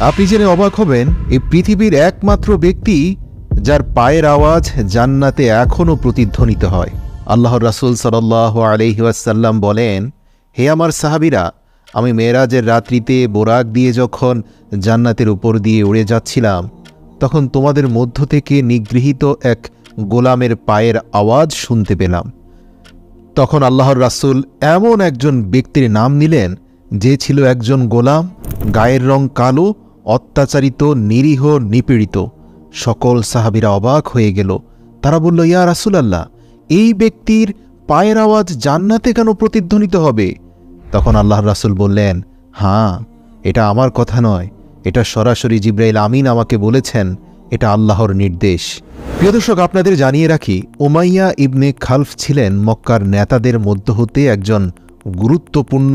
আপনি জেনে অবাক হবেন, এই পৃথিবীর একমাত্র ব্যক্তি যার পায়ের আওয়াজ জান্নাতে এখনও প্রতিধ্বনিত হয়। আল্লাহর রাসূল সাল্লাল্লাহু আলাইহি ওয়াসাল্লাম বলেন, হে আমার সাহাবীরা, আমি মেরাজের রাত্রিতে বোরাক দিয়ে যখন জান্নাতের উপর দিয়ে উড়ে যাচ্ছিলাম, তখন তোমাদের মধ্য থেকে নিগৃহীত এক গোলামের পায়ের আওয়াজ শুনতে পেলাম। তখন আল্লাহর রাসূল এমন একজন ব্যক্তির নাম নিলেন যে ছিল একজন গোলাম, গায়ের রং কালো, অত্যাচারিত, নিরীহ, নিপীড়িত। সকল সাহাবীরা অবাক হয়ে গেল। তারা বলল, ইয়া রাসূলাল্লাহ, এই ব্যক্তির পায়ের আওয়াজ জান্নাতে কেন প্রতিধ্বনিত হবে? তখন আল্লাহর রাসূল বললেন, হ্যাঁ, এটা আমার কথা নয়, এটা সরাসরি জিবরাইল আমিন আমাকে বলেছেন, এটা আল্লাহর নির্দেশ। প্রিয় দর্শক, আপনাদের জানিয়ে রাখি, উমাইয়া ইবনে খালফ ছিলেন মক্কার নেতাদের মধ্য হতে একজন গুরুত্বপূর্ণ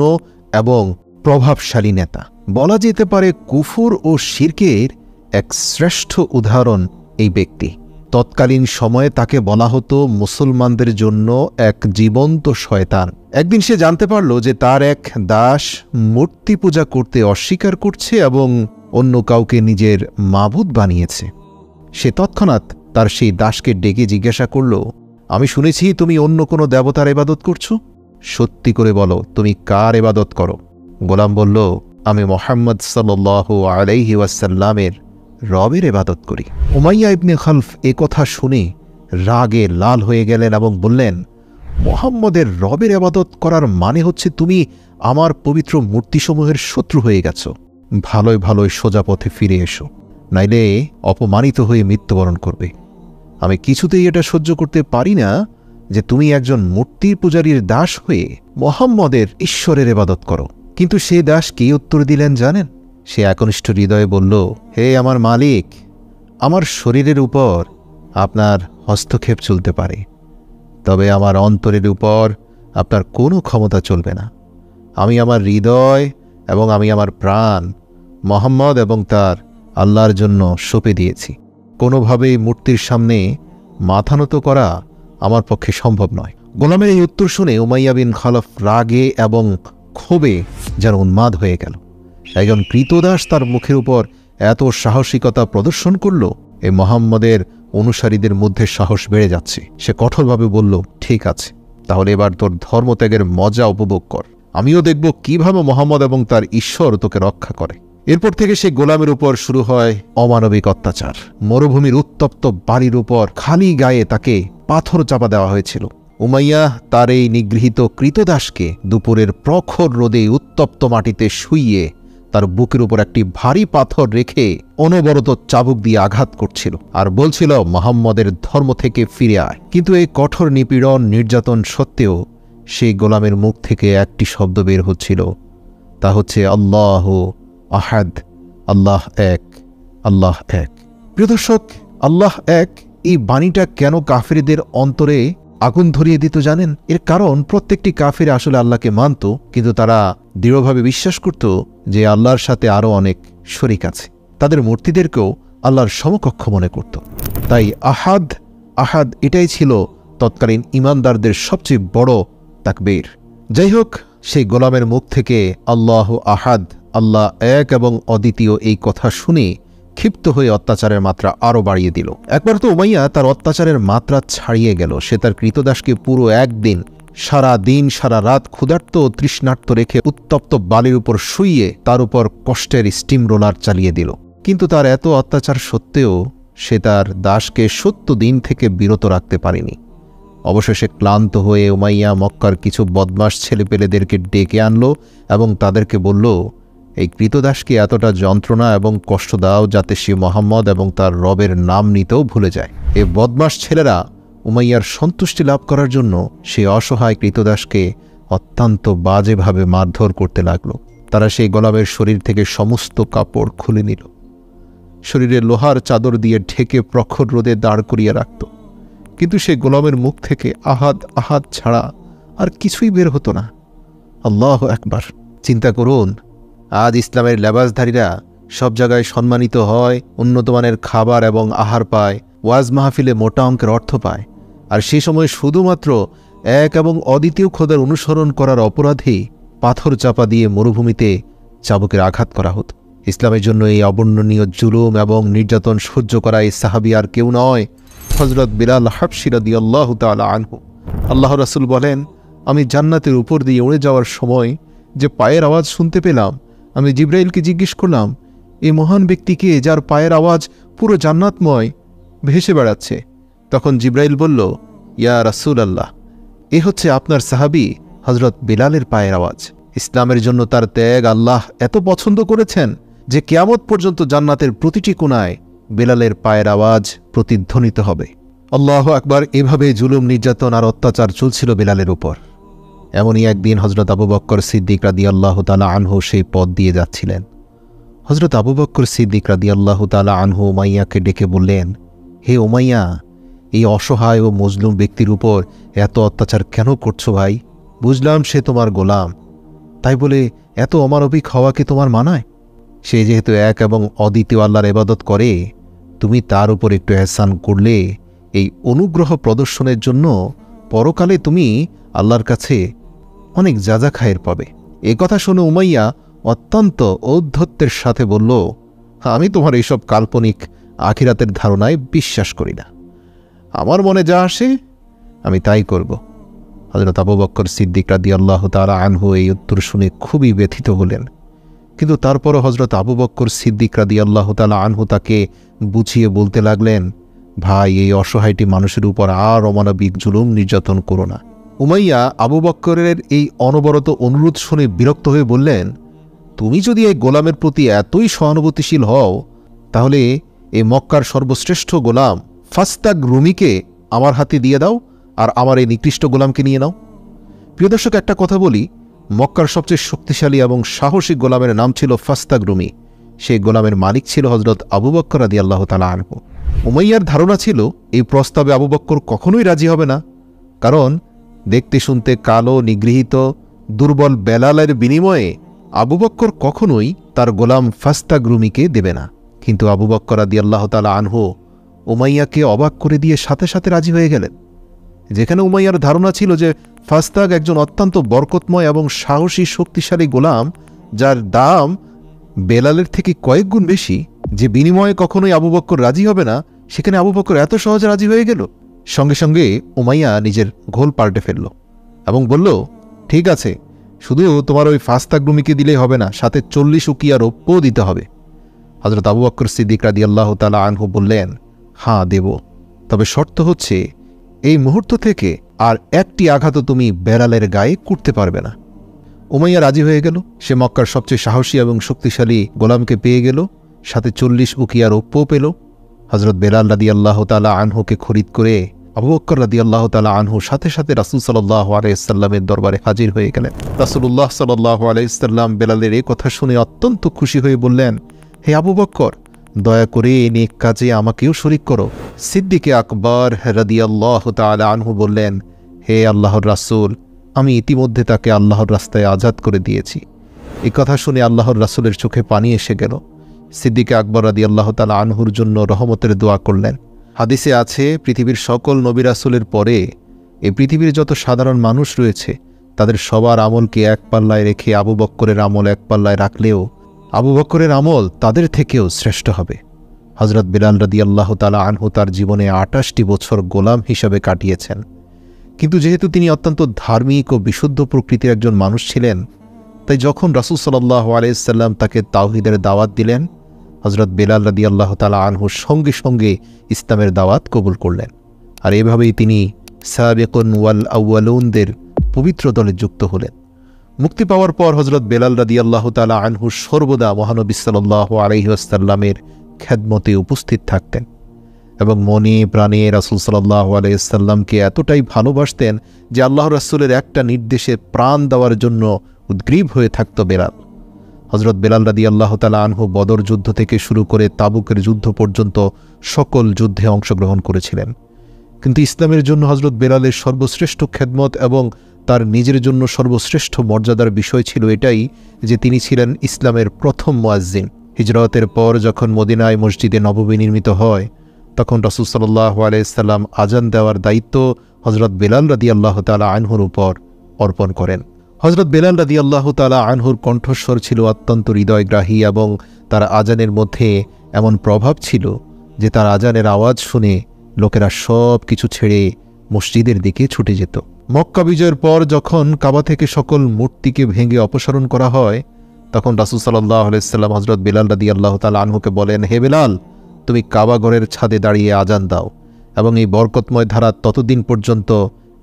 এবং প্রভাবশালী নেতা। বলা যেতে পারে কুফর ও শিরকের এক শ্রেষ্ঠ উদাহরণ এই ব্যক্তি। তৎকালীন সময়ে তাকে বলা হতো মুসলমানদের জন্য এক জীবন্ত শয়তান। একদিন সে জানতে পারল যে তার এক দাস মূর্তি পূজা করতে অস্বীকার করছে এবং অন্য কাউকে নিজের মাবুদ বানিয়েছে। সে তৎক্ষণাৎ তার সেই দাসকে ডেকে জিজ্ঞাসা করল, আমি শুনেছি তুমি অন্য কোনো দেবতার ইবাদত করছো, সত্যি করে বলো তুমি কার ইবাদত করো? গোলাম বলল, আমি মুহাম্মদ সাল্লাল্লাহু আলাইহি ওয়াসাল্লামের রবের ইবাদত করি। উমাইয়া ইবনে খালফ এ কথা শুনে রাগে লাল হয়ে গেলেন এবং বললেন, মুহাম্মদের রবের ইবাদত করার মানে হচ্ছে তুমি আমার পবিত্র মূর্তিসমূহের শত্রু হয়ে গেছ। ভালোই ভালোই সোজা পথে ফিরে এসো, নাইলে অপমানিত হয়ে মৃত্যুবরণ করবে। আমি কিছুতেই এটা সহ্য করতে পারি না যে তুমি একজন মূর্তির পূজারীর দাস হয়ে মুহাম্মদের ঈশ্বরের ইবাদত করো। কিন্তু সে দাস কি উত্তর দিলেন জানেন? সে একনিষ্ঠ হৃদয়ে বলল, হে আমার মালিক, আমার শরীরের উপর আপনার হস্তক্ষেপ চলতে পারে, তবে আমার অন্তরের উপর আপনার কোনো ক্ষমতা চলবে না। আমি আমার হৃদয় এবং আমি আমার প্রাণ মুহাম্মদ এবং তার আল্লাহর জন্য সঁপে দিয়েছি। কোনোভাবেই মূর্তির সামনে মাথা নত করা আমার পক্ষে সম্ভব নয়। গোলামের এই উত্তর শুনে উমাইয়া বিন খালফ রাগে এবং ক্ষোভে যেন উন্মাদ হয়ে গেল। একজন কৃতদাস তার মুখের উপর এত সাহসিকতা প্রদর্শন করল, এই মুহাম্মদের অনুসারীদের মধ্যে সাহস বেড়ে যাচ্ছে। সে কঠোরভাবে বলল, ঠিক আছে, তাহলে এবার তোর ধর্মত্যাগের মজা উপভোগ কর, আমিও দেখব কিভাবে মুহাম্মদ এবং তার ঈশ্বর তোকে রক্ষা করে। এরপর থেকে সে গোলামের উপর শুরু হয় অমানবিক অত্যাচার। মরুভূমির উত্তপ্ত বাড়ির উপর খালি গায়ে তাকে পাথর চাপা দেওয়া হয়েছিল। উমাইয়া তার এই নিগৃহীত কৃতদাসকে দুপুরের প্রখর রোদে উত্তপ্ত মাটিতে শুইয়ে তার বুকের উপর একটি ভারী পাথর রেখে অনবরত চাবুক দিয়ে আঘাত করছিল আর বলছিল, মুহাম্মদের ধর্ম থেকে ফিরে আয়। কিন্তু এই কঠোর নিপীড়ন নির্যাতন সত্ত্বেও সেই গোলামের মুখ থেকে একটি শব্দ বের হচ্ছিল, তা হচ্ছে আল্লাহ আহাদ, আল্লাহ এক, আল্লাহ এক। প্রিয় দর্শক, আল্লাহ এক এই বাণীটা কেন কাফেরদের অন্তরে আগুন ধরিয়ে দিত জানেন? এর কারণ প্রত্যেকটি কাফের আসলে আল্লাহকে মানত, কিন্তু তারা দৃঢ়ভাবে বিশ্বাস করত যে আল্লাহর সাথে আরও অনেক শরিক আছে। তাদের মূর্তিদেরকেও আল্লাহর সমকক্ষ মনে করত। তাই আহাদ আহাদ এটাই ছিল তৎকালীন ইমানদারদের সবচেয়ে বড় তাকবীর। যাই হোক, সেই গোলামের মুখ থেকে আল্লাহ আহাদ, আল্লাহ এক এবং অদ্বিতীয় এই কথা শুনে ক্ষিপ্ত হয়ে অত্যাচারের মাত্রা আরও বাড়িয়ে দিল। একবার তো উমাইয়া তার অত্যাচারের মাত্রা ছাড়িয়ে গেল। সে তার কৃতদাসকে পুরো একদিন সারা দিন সারা রাত ক্ষুধার্ত ও তৃষ্ণার্ত রেখে উত্তপ্ত বালির উপর শুইয়ে তার উপর কষ্টের স্টিম রোলার চালিয়ে দিল। কিন্তু তার এত অত্যাচার সত্ত্বেও সে তার দাসকে ৭০ দিন থেকে বিরত রাখতে পারেনি। অবশেষে ক্লান্ত হয়ে উমাইয়া মক্কার কিছু বদমাশ ছেলেপেলেদেরকে ডেকে আনল এবং তাদেরকে বলল, এই কৃতদাসকে এতটা যন্ত্রণা এবং কষ্ট দাও যাতে সে মুহাম্মদ এবং তার রবের নাম নিতেও ভুলে যায়। এই বদমাশ ছেলেরা উমাইয়ার সন্তুষ্টি লাভ করার জন্য সে অসহায় কৃতদাসকে অত্যন্ত বাজেভাবে মারধর করতে লাগল। তারা সেই গোলামের শরীর থেকে সমস্ত কাপড় খুলে নিল, শরীরে লোহার চাদর দিয়ে ঢেকে প্রখর রোদে দাঁড় করিয়ে রাখত। কিন্তু সে গোলামের মুখ থেকে আহাদ আহাদ ছাড়া আর কিছুই বের হতো না। আল্লাহু আকবার! চিন্তা করুন, আজ ইসলামের লেবাসধারীরা সব জায়গায় সম্মানিত হয়, উন্নতমানের খাবার এবং আহার পায়, ওয়াজ মাহফিলে মোটা অঙ্কের অর্থ পায়, আর সে সময় শুধুমাত্র এক এবং অদ্বিতীয় খোদার অনুসরণ করার অপরাধে পাথর চাপা দিয়ে মরুভূমিতে চাবুকের আঘাত করা হতো। ইসলামের জন্য এই অবর্ণনীয় জুলুম এবং নির্যাতন সহ্য করা এই সাহাবী আর কেউ নয়, হযরত বিলাল হাবশী রাদিয়াল্লাহু তাআলা আনহু। আল্লাহ রাসূল বলেন, আমি জান্নাতের উপর দিয়ে উড়ে যাওয়ার সময় যে পায়ের আওয়াজ শুনতে পেলাম, আমি জিবরাইলকে জিজ্ঞেস করলাম, এই মহান ব্যক্তিকে যার পায়ের আওয়াজ পুরো জান্নাতময় ভেসে বেড়াচ্ছে। তখন জিবরাইল বলল, ইয়া রাসূলাল্লাহ, এ হচ্ছে আপনার সাহাবী হযরত বিলালের পায়ের আওয়াজ। ইসলামের জন্য তার ত্যাগ আল্লাহ এত পছন্দ করেছেন যে কিয়ামত পর্যন্ত জান্নাতের প্রতিটি কোণায় বিলালের পায়ের আওয়াজ প্রতিধ্বনিত হবে। আল্লাহু আকবার। এভাবে জুলুম, নির্যাতন আর অত্যাচার চলছিল বিলালের উপর। এমনই একদিন হযরত আবু বকর সিদ্দিক রাদিয়াল্লাহু তাআলা আনহু সেই পথ দিয়ে যাচ্ছিলেন। হযরত আবু বকর সিদ্দিক রাদিয়াল্লাহু তাআলা আনহু উমাইয়াকে ডেকে বললেন, হে উমাইয়া, এই অসহায় ও মজলুম ব্যক্তির উপর এত অত্যাচার কেন করছো ভাই? বুঝলাম সে তোমার গোলাম, তাই বলে এত অমানবিক হওয়া কি তোমার মানায়? সে যেহেতু এক এবং অদ্বিতীয় আল্লাহর ইবাদত করে, তুমি তার উপর একটু এহসান করলে এই অনুগ্রহ প্রদর্শনের জন্য পরকালে তুমি আল্লাহর কাছে অনেক যাজা খায়ের পাবে। এ কথা শুনে উমাইয়া অত্যন্ত ঔদ্ধত্যের সাথে বলল, আমি তোমার এইসব কাল্পনিক আখিরাতের ধারণায় বিশ্বাস করি না। আমার মনে যা আসে আমি তাই করব। হযরত আবু বকর সিদ্দিক রাদিয়াল্লাহু তাআলা আনহু এই উত্তর শুনে খুবই ব্যথিত হলেন। কিন্তু তারপরও হযরত আবু বকর সিদ্দিক রাদিয়াল্লাহু তাআলা আনহু তাকে বুঝিয়ে বলতে লাগলেন, ভাই, এই অসহায়টি মানুষের উপর আর অমানবিক জুলুম নির্যাতন করো না। উমাইয়া আবু বকরের এই অনবরত অনুরোধ শুনে বিরক্ত হয়ে বললেন, তুমি যদি এই গোলামের প্রতি এতই সহানুভূতিশীল হও, তাহলে এই মক্কার সর্বশ্রেষ্ঠ গোলাম ফাস্তাগ রুমিকে আমার হাতে দিয়ে দাও আর আমার এই নিকৃষ্ট গোলামকে নিয়ে নাও। প্রিয় দর্শক, একটা কথা বলি, মক্কার সবচেয়ে শক্তিশালী এবং সাহসী গোলামের নাম ছিল ফাস্তাগ রুমি। সেই গোলামের মালিক ছিল হযরত আবু বকর রাদিয়াল্লাহু তাআলা আনহু। উমাইয়ার ধারণা ছিল এই প্রস্তাবে আবু বকর কখনোই রাজি হবে না, কারণ দেখতে শুনতে কালো, নিগৃহীত, দুর্বল বেলালের বিনিময়ে আবু বকর কখনোই তার গোলাম ফাস্তাগ রুমিকে দেবে না। কিন্তু আবু বকর রাদিয়াল্লাহু তাআলা আনহু উমাইয়াকে অবাক করে দিয়ে সাথে সাথে রাজি হয়ে গেলেন। যেখানে উমাইয়ার ধারণা ছিল যে ফাস্তাগ একজন অত্যন্ত বরকতময় এবং সাহসী শক্তিশালী গোলাম, যার দাম বেলালের থেকে কয়েক গুণ বেশি, যে বিনিময়ে কখনোই আবু বকর রাজি হবে না, সেখানে আবু বকর এত সহজে রাজি হয়ে গেল। সঙ্গে সঙ্গে উমাইয়া নিজের ঘোল পাল্টে ফেলল এবং বলল, ঠিক আছে, শুধু তোমার ওই ফাস্তাগ রুমিকে দিলেই হবে না, সাথে 40 উকিয়া রৌপ্যও দিতে হবে। হযরত আবু বকর সিদ্দিক রাদিয়াল্লাহু তাআলা আনহু বললেন, হ্যাঁ দেব, তবে শর্ত হচ্ছে এই মুহূর্ত থেকে আর একটি আঘাতও তুমি বেলালের গায়ে করতে পারবে না। উমাইয়া রাজি হয়ে গেল। সে মক্কার সবচেয়ে সাহসী এবং শক্তিশালী গোলামকে পেয়ে গেল, সাথে 40 উকিয়া রৌপ্যও পেল। হযরত বেলাল রাদিয়াল্লাহু তাআলা আনহুকে খরিদ করে আবু বকর রাদিয়াল্লাহু তাআলা আনহু সাথে সাথে রাসূল সাল্লাল্লাহু আলাইহি ওয়াসাল্লামের দরবারে হাজির হয়ে গেলেন। রাসূলুল্লাহ সাল্লাল্লাহু আলাইহি ওয়াসাল্লাম বেলালের এই কথা শুনে অত্যন্ত খুশি হয়ে বললেন, হে আবু বকর, দয়া করে এই নেক কাজে আমাকেও শরীক করো। সিদ্দিকে আকবর রাদিয়াল্লাহু তাআলা আনহু বললেন, হে আল্লাহর রাসূল, আমি ইতিমধ্যে তাকে আল্লাহর রাস্তায় আজাদ করে দিয়েছি। এই কথা শুনে আল্লাহর রাসূলের চোখে পানি এসে গেল। সিদ্দিকে আকবর রাদিয়াল্লাহু তাআলা আনহুর জন্য রহমতের দোয়া করলেন। হাদিসে আছে, পৃথিবীর সকল নবী রাসূলের পরে এই পৃথিবীর যত সাধারণ মানুষ রয়েছে, তাদের সবার আমলকে এক পাল্লায় রেখে আবু বকরের আমল এক পাল্লায় রাখলেও আবু বকরের আমল তাদের থেকেও শ্রেষ্ঠ হবে। হযরত বিলাল রাদিয়াল্লাহু তাআলা আনহু তার জীবনে 28টি বছর গোলাম হিসাবে কাটিয়েছেন। কিন্তু যেহেতু তিনি অত্যন্ত ধার্মিক ও বিশুদ্ধ প্রকৃতির একজন মানুষ ছিলেন, তাই যখন রাসূল সাল্লাল্লাহু আলাইহি ওয়াসাল্লাম তাকে তাওহীদের দাওয়াত দিলেন, হযরত বিলাল রাদিয়াল্লাহু তাআলা আনহু সঙ্গে সঙ্গে ইসলামের দাওয়াত কবুল করলেন। আর এভাবেই তিনি সাবিকুন ওয়াল আউয়ালুনদের পবিত্র দলে যুক্ত হলেন। মুক্তি পাওয়ার পর হযরত বেলাল রাদিয়াল্লাহু তাআলা আনহু সর্বদা মহানবী সাল্লাল্লাহু আলাইহি ওয়াসাল্লামের খেদমতে উপস্থিত থাকতেন এবং মনে প্রাণে রাসূল সাল্লাল্লাহু আলাইহি ওয়াসাল্লামকে এতটাই ভালোবাসতেন যে আল্লাহর রাসূলের একটা নির্দেশে প্রাণ দেওয়ার জন্য উদ্গ্রীব হয়ে থাকত বেলাল। হযরত বেলাল রাদিয়াল্লাহু তাআলা আনহু বদর যুদ্ধ থেকে শুরু করে তাবুকের যুদ্ধ পর্যন্ত সকল যুদ্ধে অংশগ্রহণ করেছিলেন। কিন্তু ইসলামের জন্য হযরত বেলালের সর্বশ্রেষ্ঠ খেদমত এবং তার নিজের জন্য সর্বশ্রেষ্ঠ মর্যাদার বিষয় ছিল এটাই যে তিনি ছিলেন ইসলামের প্রথম মুয়াজ্জিন। হিজরতের পর যখন মদিনায় মসজিদে নববী নির্মিত হয়, তখন রাসূল সাল্লাল্লাহু আলাইহি ওয়াসাল্লাম আজান দেওয়ার দায়িত্ব হযরত বেলাল রাদিয়াল্লাহু তাআলা আনহুর উপর অর্পণ করেন। হযরত বেলাল রাদিয়াল্লাহু তাআলা আনহুর কণ্ঠস্বর ছিল অত্যন্ত হৃদয়গ্রাহী এবং তার আজানের মধ্যে এমন প্রভাব ছিল যে তার আজানের আওয়াজ শুনে লোকেরা সব কিছু ছেড়ে মসজিদের দিকে ছুটে যেত। মক্কা বিজয়ের পর যখন কাবা থেকে সকল মূর্তিকে ভেঙে অপসারণ করা হয়, তখন রাসূল সাল্লাল্লাহু আলাইহি ওয়াসাল্লাম হযরত বেলাল রাদিয়াল্লাহু তাআলা আনহুকে বলেন, হে বেলাল, তুমি কাবা ঘরের ছাদে দাঁড়িয়ে আজান দাও এবং এই বরকতময় ধারা ততদিন পর্যন্ত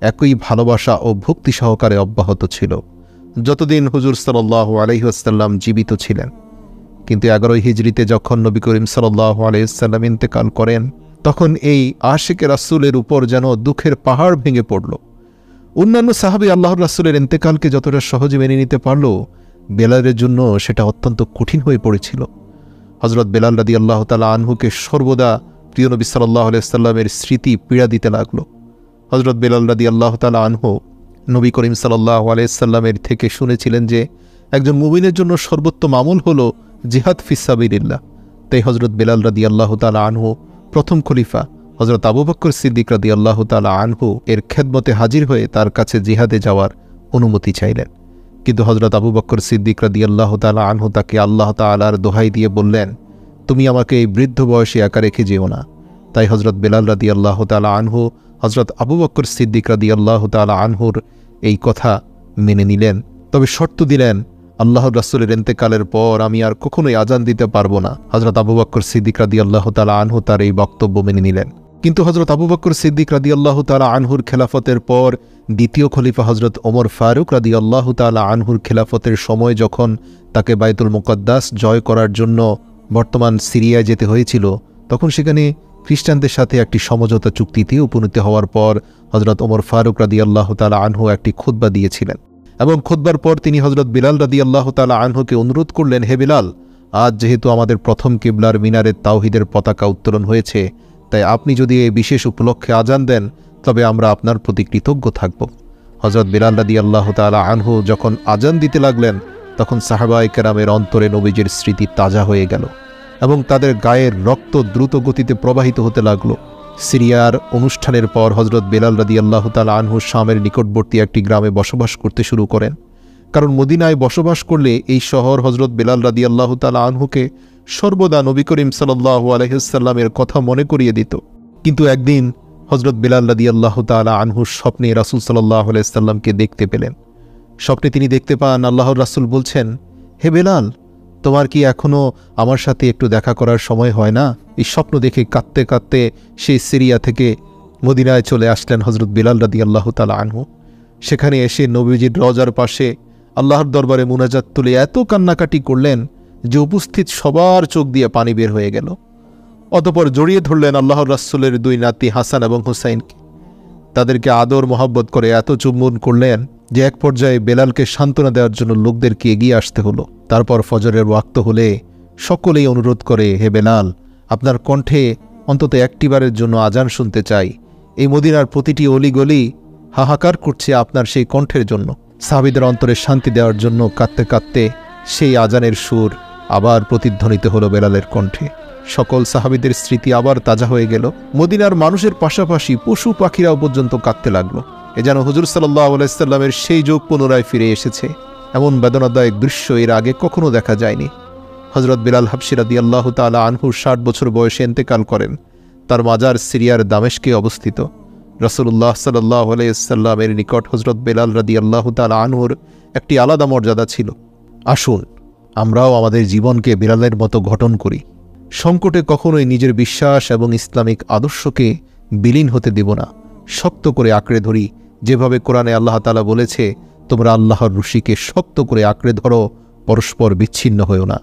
একই ভালোবাসা ও ভক্তি সহকারে অব্যাহত ছিল যতদিন হুজুর সাল্লাল্লাহু আলাইহি ওয়াসাল্লাম জীবিত ছিলেন। কিন্তু 11 হিজরিতে যখন নবী করিম সাল্লাল্লাহু আলাইহি ওয়াসাল্লাম ইন্তেকাল করেন, তখন এই আশিকে রাসূলের উপর যেন দুঃখের পাহাড় ভেঙে পড়ল। অন্যান্য সাহাবী আল্লাহর রাসূলের ইন্তেকালকে যতটা সহজে মেনে নিতে পারল, বেলালের জন্য সেটা অত্যন্ত কঠিন হয়ে পড়েছিল। হযরত বেলাল রাদিয়াল্লাহু তাআলা আনহুকে সর্বদা প্রিয় নবী সাল্লাল্লাহু আলাইহি ওয়াসাল্লামের স্মৃতি পীড়া দিতে লাগল। হযরত বেলাল রাদিয়াল্লাহু তাআলা আনহু নবী করিম সাল্লাল্লাহু আলাইহি ওয়াসাল্লামের থেকে শুনেছিলেন যে একজন মুমিনের জন্য সর্বোত্তম আমল হলো জিহাদ ফিস সাবিলিল্লাহ। তাই হযরত বেলাল রাদিয়াল্লাহু তাআলা আনহু প্রথম খলিফা হযরত আবু বকর সিদ্দিক রাদিয়াল্লাহু তাআলা আনহু এর খেদমতে হাজির হয়ে তার কাছে জিহাদে যাওয়ার অনুমতি চাইলেন। কিন্তু হযরত আবু বকর সিদ্দিক রাদিয়াল্লাহু তাআলা আনহু তাকে আল্লাহ তাআলার দোহাই দিয়ে বললেন, তুমি আমাকে এই বৃদ্ধ বয়সে একা রেখে যেও না। তাই হযরত বেলাল রাদিয়াল্লাহু তাআলা আনহু হযরত আবু বকর সিদ্দিক রাদিয়াল্লাহু তাআলা আনহুর এই কথা মেনে নিলেন, তবে শর্ত দিলেন, আল্লাহর রাসূলের ইন্তেকালের পর আমি আর কখনোই আজান দিতে পারবো না। হযরত আবু বকর সিদ্দিক রাদিয়াল্লাহু তাআলা আনহু তার এই বক্তব্য মেনে নিলেন। কিন্তু হযরত আবু বকর সিদ্দিক রাদিয়াল্লাহু তাআলা আনহুর খেলাফতের পর দ্বিতীয় খলিফা হযরত ওমর ফারুক রাদিয়াল্লাহু তাআলা আনহুর খেলাফতের সময় যখন তাকে বাইতুল মুকদ্দাস জয় করার জন্য বর্তমান সিরিয়ায় যেতে হয়েছিল, তখন সেখানে খ্রিস্টানদের সাথে একটি সমঝোতা চুক্তিতে উপনীত হওয়ার পর হযরত ওমর ফারুক রাদিয়াল্লাহু তাআলা আনহু একটি খুতবা দিয়েছিলেন এবং খুতবার পর তিনি হযরত বেলাল রাদিয়াল্লাহু তাআলা আনহুকে অনুরোধ করলেন, হে বেলাল, আজ যেহেতু আমাদের প্রথম কিবলার মিনারে তাওহীদের পতাকা উত্তোলন হয়েছে, তাই আপনি যদি এই বিশেষ উপলক্ষে আজান দেন তবে আমরা আপনার প্রতি কৃতজ্ঞ থাকব। হযরত বেলাল রাদিয়াল্লাহু তাআলা আনহু যখন আজান দিতে লাগলেন, তখন সাহাবায়ে কেরামের অন্তরে নবীজির স্মৃতি তাজা হয়ে গেল এবং তাদের গায়ের রক্ত দ্রুত গতিতে প্রবাহিত হতে লাগল। সিরিয়ার অনুষ্ঠানের পর হযরত বেলাল রাদিয়াল্লাহু তাআলা আনহু শামের নিকটবর্তী একটি গ্রামে বসবাস করতে শুরু করেন, কারণ মদিনায় বসবাস করলে এই শহর হযরত বেলাল রাদিয়াল্লাহু তাআলা আনহুকে সর্বদা নবী করিম সাল্লাল্লাহু আলাইহি ওয়াসাল্লামের কথা মনে করিয়ে দিত। কিন্তু একদিন হযরত বেলাল রাদিয়াল্লাহু তাআলা আনহুর স্বপ্নে রাসূল সাল্লাল্লাহু আলাইহি ওয়াসাল্লামকে দেখতে পেলেন। স্বপ্নে তিনি দেখতে পান আল্লাহর রাসূল বলছেন, হে বেলাল, তোমার কি এখনও আমার সাথে একটু দেখা করার সময় হয় না? এই স্বপ্ন দেখে কাঁদতে কাঁদতে সেই সিরিয়া থেকে মদিনায় চলে আসলেন হযরত বেলাল রাদিয়াল্লাহু তাআলা আনহু। সেখানে এসে নবীজির রওজার পাশে আল্লাহর দরবারে মুনাজাত তুলে এত কান্নাকাটি করলেন যে উপস্থিত সবার চোখ দিয়ে পানি বের হয়ে গেল। অতঃপর জড়িয়ে ধরলেন আল্লাহর রাসূলের দুই নাতি হাসান এবং হুসাইনকে। তাদেরকে আদর মোহাব্বত করে এত চুম্বন করলেন যে এক পর্যায়ে বেলালকে সান্ত্বনা দেওয়ার জন্য লোকদেরকে এগিয়ে আসতে হলো। তারপর ফজরের ওয়াক্ত হলে সকলেই অনুরোধ করে, হে বেলাল, আপনার কণ্ঠে অন্তত একটিবারের জন্য আজান শুনতে চাই। এই মদিনার প্রতিটি অলিগলি হাহাকার করছে আপনার সেই কণ্ঠের জন্য। সাহাবীদের অন্তরে শান্তি দেওয়ার জন্য কাঁদতে কাঁদতে সেই আজানের সুর আবার প্রতিধ্বনিত হলো বেলালের কণ্ঠে। সকল সাহাবীদের স্মৃতি আবার তাজা হয়ে গেল। মদিনার মানুষের পাশাপাশি পশু পাখিরাও পর্যন্ত কাঁদতে লাগলো। এ যেন হুজুর সাল্লাল্লাহু আলাইহি ওয়াসাল্লামের সেই যুগ পুনরায় ফিরে এসেছে। এমন বেদনাদায়ক দৃশ্য এর আগে কখনো দেখা যায়নি। হযরত বেলাল হাবশী রাদিয়াল্লাহু তাআলা আনহু 60 বছর বয়সে ইন্তেকাল করেন। তার মাজার সিরিয়ার দামেস্কে অবস্থিত। রাসূলুল্লাহ সাল্লাল্লাহু আলাইহি ওয়াসাল্লামের নিকট হযরত বেলাল রাদিয়াল্লাহু তাআলা আনহুর একটি আলাদা মর্যাদা ছিল। আসুন আমরাও আমাদের জীবনকে বেলালের মতো গঠন করি। সংকটে কখনোই নিজের বিশ্বাস এবং ইসলামিক আদর্শকে বিলীন হতে দেব না, শক্ত করে আঁকড়ে ধরি। যেভাবে কোরআনে আল্লাহ তাআলা বলেছে, তোমরা আল্লাহর রশিকে শক্ত করে আঁকড়ে ধরো, পরস্পর বিচ্ছিন্ন হও না।